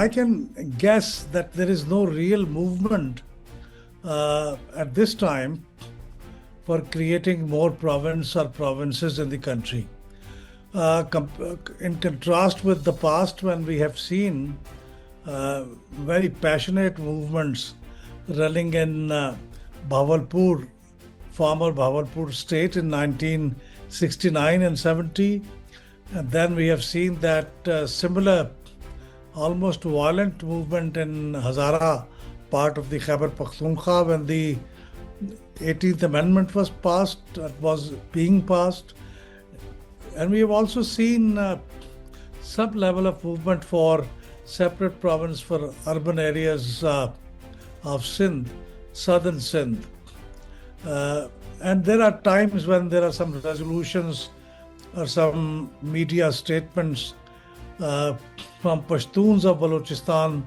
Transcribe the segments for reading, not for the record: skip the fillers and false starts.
I can guess that there is no real movement at this time for creating more province or provinces in the country. In contrast with the past, when we have seen very passionate movements running in Bhavalpur, former Bhavalpur state in 1969 and 70. And then we have seen that similar, almost violent movement in Hazara, part of the Khyber Pakhtunkhwa, when the 18th Amendment was passed, was being passed. And we have also seen some level of movement for separate province for urban areas of Sindh, southern Sindh. And there are times when there are some resolutions or some media statements from Pashtuns of Balochistan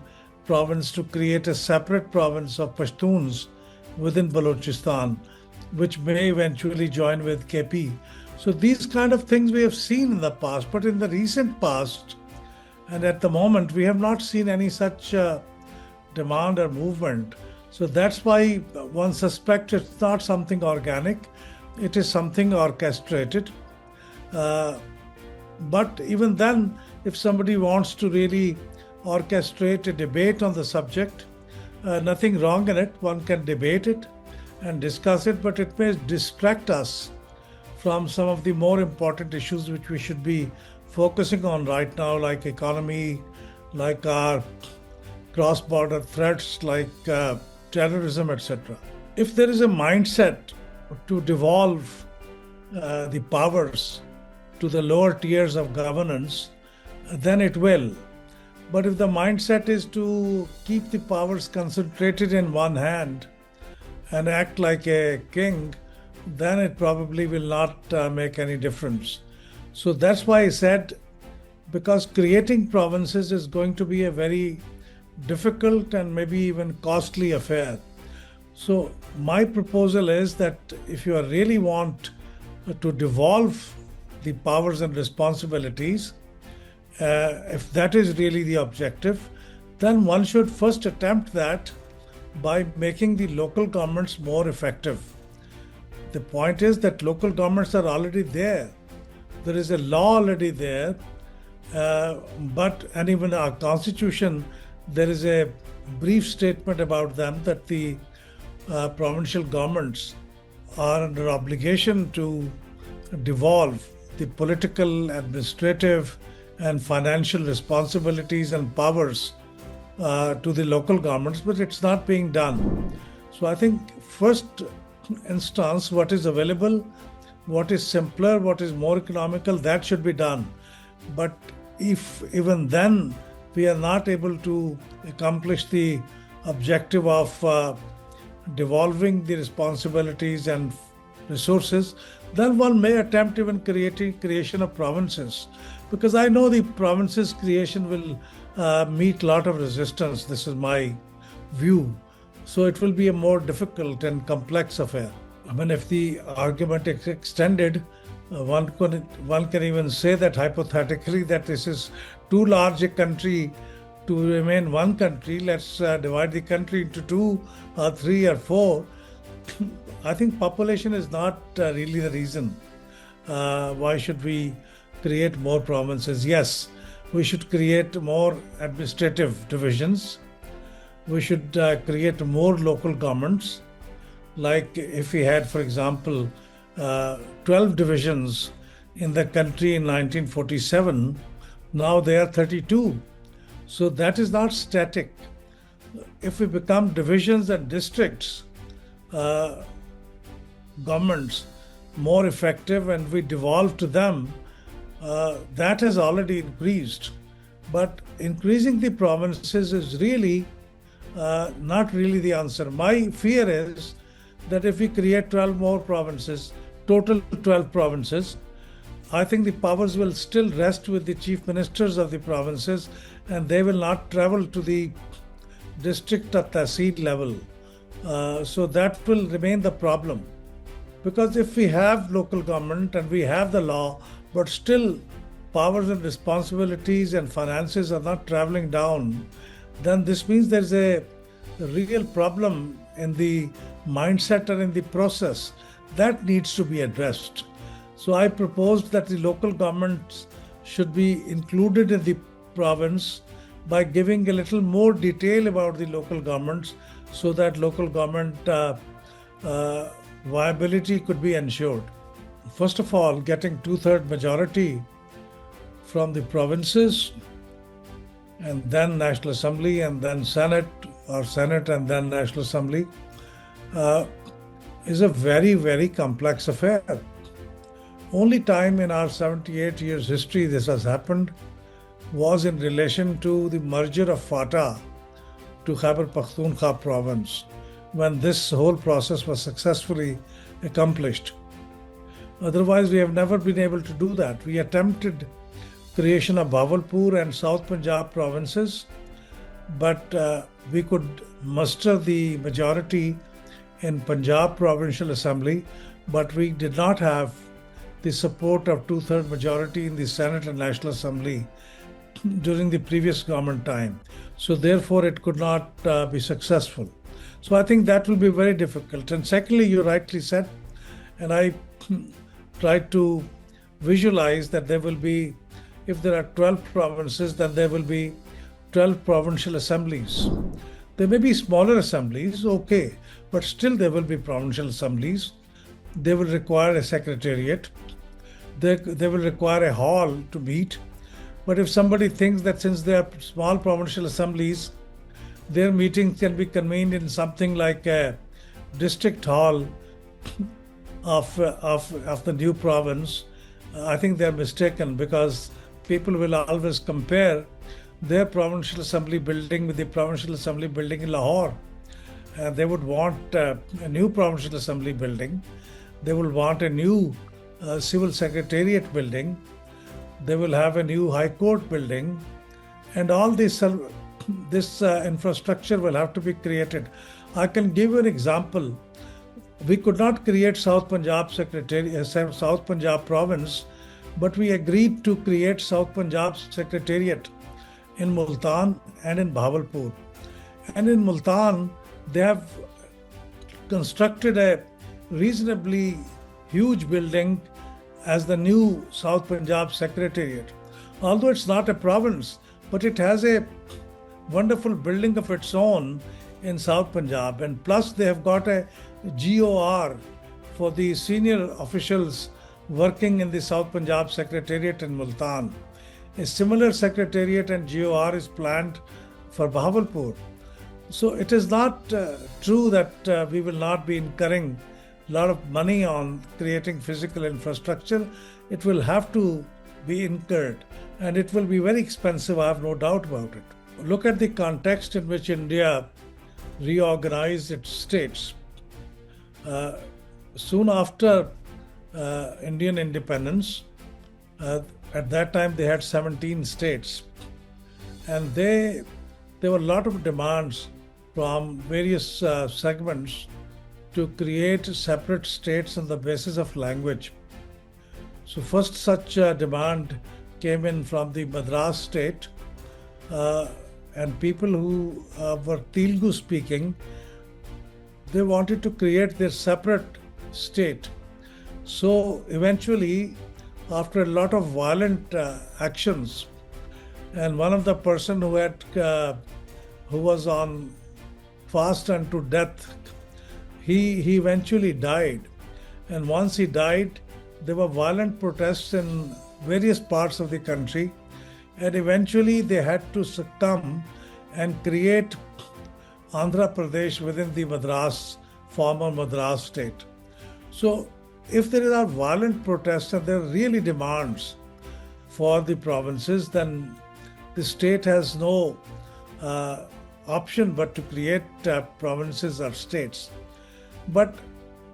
province to create a separate province of Pashtuns within Balochistan, which may eventually join with KP. So these kind of things we have seen in the past, but in the recent past, and at the moment, we have not seen any such demand or movement. So that's why one suspects it's not something organic, it is something orchestrated. But even then, if somebody wants to really orchestrate a debate on the subject, nothing wrong in it. One can debate it and discuss it, but it may distract us from some of the more important issues which we should be focusing on right now, like economy, like our cross-border threats, like terrorism, etc. If there is a mindset to devolve the powers to the lower tiers of governance, then it will. But if the mindset is to keep the powers concentrated in one hand and act like a king, then it probably will not make any difference. So that's why I said, because creating provinces is going to be a very difficult and maybe even costly affair. So my proposal is that if you really want to devolve the powers and responsibilities, if that is really the objective, then one should first attempt that by making the local governments more effective. The point is that local governments are already there. There is a law already there, and even our constitution, there is a brief statement about them that the provincial governments are under obligation to devolve the political, administrative, and financial responsibilities and powers to the local governments, but it's not being done. So I think first instance, what is available, what is simpler, what is more economical, that should be done. But if even then we are not able to accomplish the objective of devolving the responsibilities and resources, then one may attempt even creation of provinces. Because I know the provinces creation will meet a lot of resistance. This is my view. So it will be a more difficult and complex affair. I mean, if the argument is extended, one can even say that hypothetically that this is too large a country to remain one country. Let's divide the country into 2 or 3 or 4. I think population is not really the reason. Why should we create more provinces? Yes, we should create more administrative divisions. We should create more local governments. Like if we had, for example, 12 divisions in the country in 1947, now there are 32. So that is not static. If we become divisions and districts, governments more effective and we devolve to them, that has already increased. But increasing the provinces is really not really the answer. My fear is that if we create 12 more provinces, total 12 provinces, I think the powers will still rest with the chief ministers of the provinces and they will not travel to the district or tahsil level. So that will remain the problem. Because if we have local government and we have the law, but still powers and responsibilities and finances are not traveling down, then this means there's a real problem in the mindset and in the process that needs to be addressed. So I proposed that the local governments should be included in the province by giving a little more detail about the local governments so that local government viability could be ensured. First of all, getting two-thirds majority from the provinces, and then National Assembly, and then Senate, or Senate and then National Assembly, is a very, very complex affair. Only time in our 78 years history this has happened was in relation to the merger of FATA to Khyber Pakhtunkhwa province, when this whole process was successfully accomplished. Otherwise, we have never been able to do that. We attempted creation of Bahawalpur and South Punjab provinces, but we could muster the majority in Punjab Provincial Assembly, but we did not have the support of two-thirds majority in the Senate and National Assembly during the previous government time. So therefore, it could not be successful. So I think that will be very difficult. And secondly, you rightly said, and I tried to visualize that there will be, if there are 12 provinces, then there will be 12 provincial assemblies. There may be smaller assemblies, okay, but still there will be provincial assemblies. They will require a secretariat. They will require a hall to meet. But if somebody thinks that since they are small provincial assemblies, their meetings can be convened in something like a district hall of the new province, I think they're mistaken, because people will always compare their provincial assembly building with the provincial assembly building in Lahore. They would want a new provincial assembly building. They will want a new civil secretariat building. They will have a new high court building, and all this infrastructure will have to be created. I can give you an example. We could not create South Punjab South Punjab province, but we agreed to create South Punjab Secretariat in Multan and in Bahawalpur. And in Multan, they have constructed a reasonably huge building as the new South Punjab Secretariat. Although it's not a province, but it has a wonderful building of its own in South Punjab. And plus they have got a GOR for the senior officials working in the South Punjab Secretariat in Multan. A similar secretariat and GOR is planned for Bahawalpur. So it is not true that we will not be incurring a lot of money on creating physical infrastructure. It will have to be incurred, and it will be very expensive, I have no doubt about it. Look at the context in which India reorganized its states. Soon after Indian independence, at that time they had 17 states, and there were a lot of demands from various segments to create separate states on the basis of language. So first such demand came in from the Madras state, and people who were Telugu speaking, they wanted to create their separate state. So eventually, after a lot of violent actions, and one of the person who was on fast unto death, he eventually died. And once he died, there were violent protests in various parts of the country, and eventually they had to succumb and create Andhra Pradesh within the former Madras state. So if there are violent protests and there are really demands for the provinces, then the state has no option but to create provinces or states. But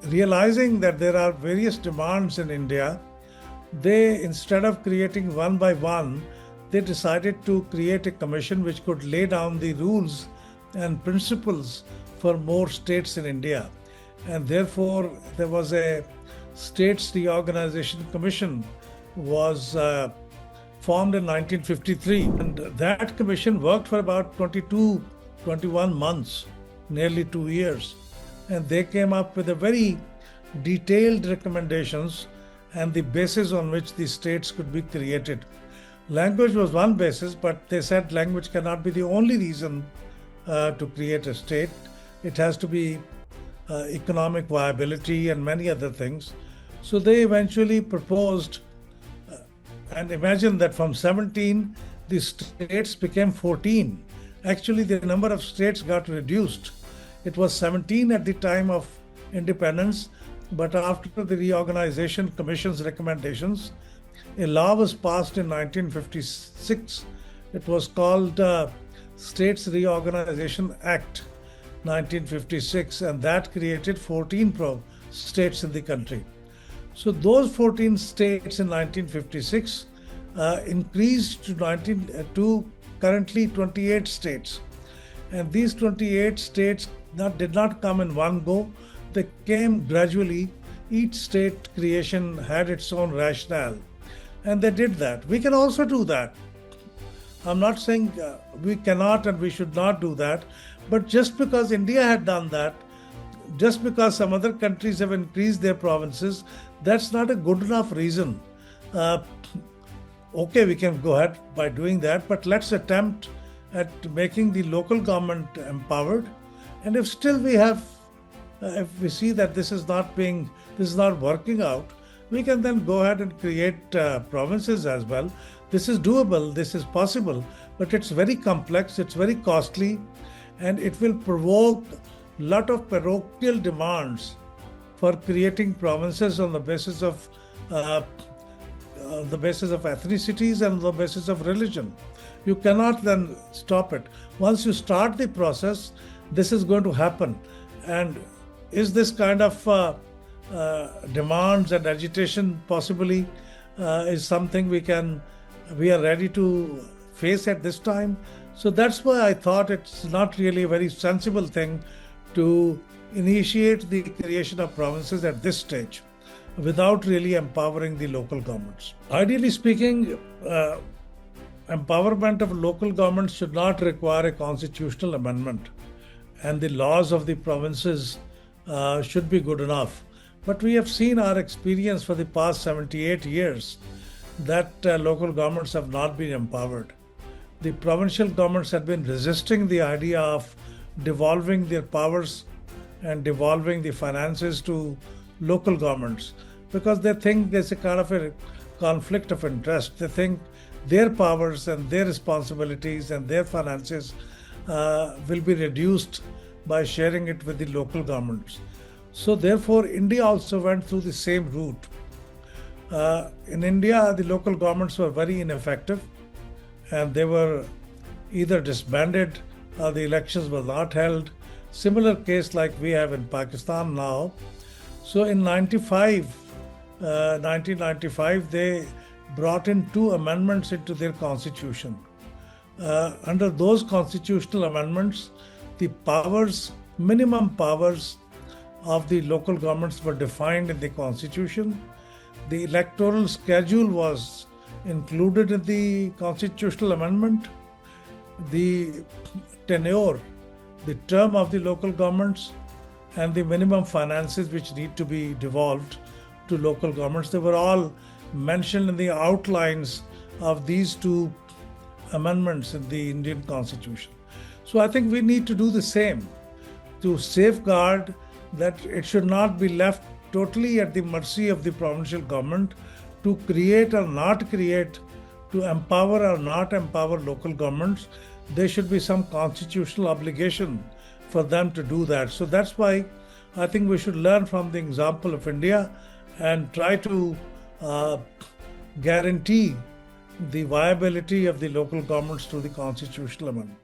realizing that there are various demands in India, they, instead of creating one by one, they decided to create a commission which could lay down the rules and principles for more states in India. And therefore, there was a States Reorganization Commission was formed in 1953. And that commission worked for about 22, 21 months, nearly 2 years. And they came up with a very detailed recommendations and the basis on which the states could be created. Language was one basis, but they said language cannot be the only reason to create a state. It has to be economic viability and many other things. So they eventually proposed, and imagine that from 17, the states became 14. Actually, the number of states got reduced. It was 17 at the time of independence, but after the Reorganization Commission's recommendations, a law was passed in 1956. It was called States Reorganization Act 1956, and that created 14 states in the country. So those 14 states in 1956 increased to currently 28 states. And these 28 states did not come in one go. They came gradually. Each state creation had its own rationale. And they did that. We can also do that. I'm not saying we cannot and we should not do that. But just because India had done that, just because some other countries have increased their provinces, that's not a good enough reason. Okay, we can go ahead by doing that, but let's attempt at making the local government empowered. And if still if we see that this is not working out, we can then go ahead and create provinces as well. This is doable, this is possible, but it's very complex, it's very costly, and it will provoke a lot of parochial demands for creating provinces on the basis of ethnicities and the basis of religion. You cannot then stop it. Once you start the process, this is going to happen. And is this kind of demands and agitation possibly is something we are ready to face at this time? So that's why I thought it's not really a very sensible thing to initiate the creation of provinces at this stage without really empowering the local governments. Ideally speaking, empowerment of local governments should not require a constitutional amendment, and the laws of the provinces should be good enough. But we have seen our experience for the past 78 years that local governments have not been empowered. The provincial governments have been resisting the idea of devolving their powers and devolving the finances to local governments because they think there's a kind of a conflict of interest. They think their powers and their responsibilities and their finances will be reduced by sharing it with the local governments. So therefore, India also went through the same route. In India, the local governments were very ineffective and they were either disbanded or the elections were not held. Similar case like we have in Pakistan now. So in 1995, they brought in 2 amendments into their constitution. Under those constitutional amendments, the minimum powers of the local governments were defined in the constitution. The electoral schedule was included in the constitutional amendment. The tenure, the term of the local governments, and the minimum finances which need to be devolved to local governments, they were all mentioned in the outlines of these 2 amendments in the Indian Constitution. So I think we need to do the same to safeguard that it should not be left totally at the mercy of the provincial government to create or not create, to empower or not empower local governments. There should be some constitutional obligation for them to do that. So that's why I think we should learn from the example of India and try to guarantee the viability of the local governments through the constitutional amendment.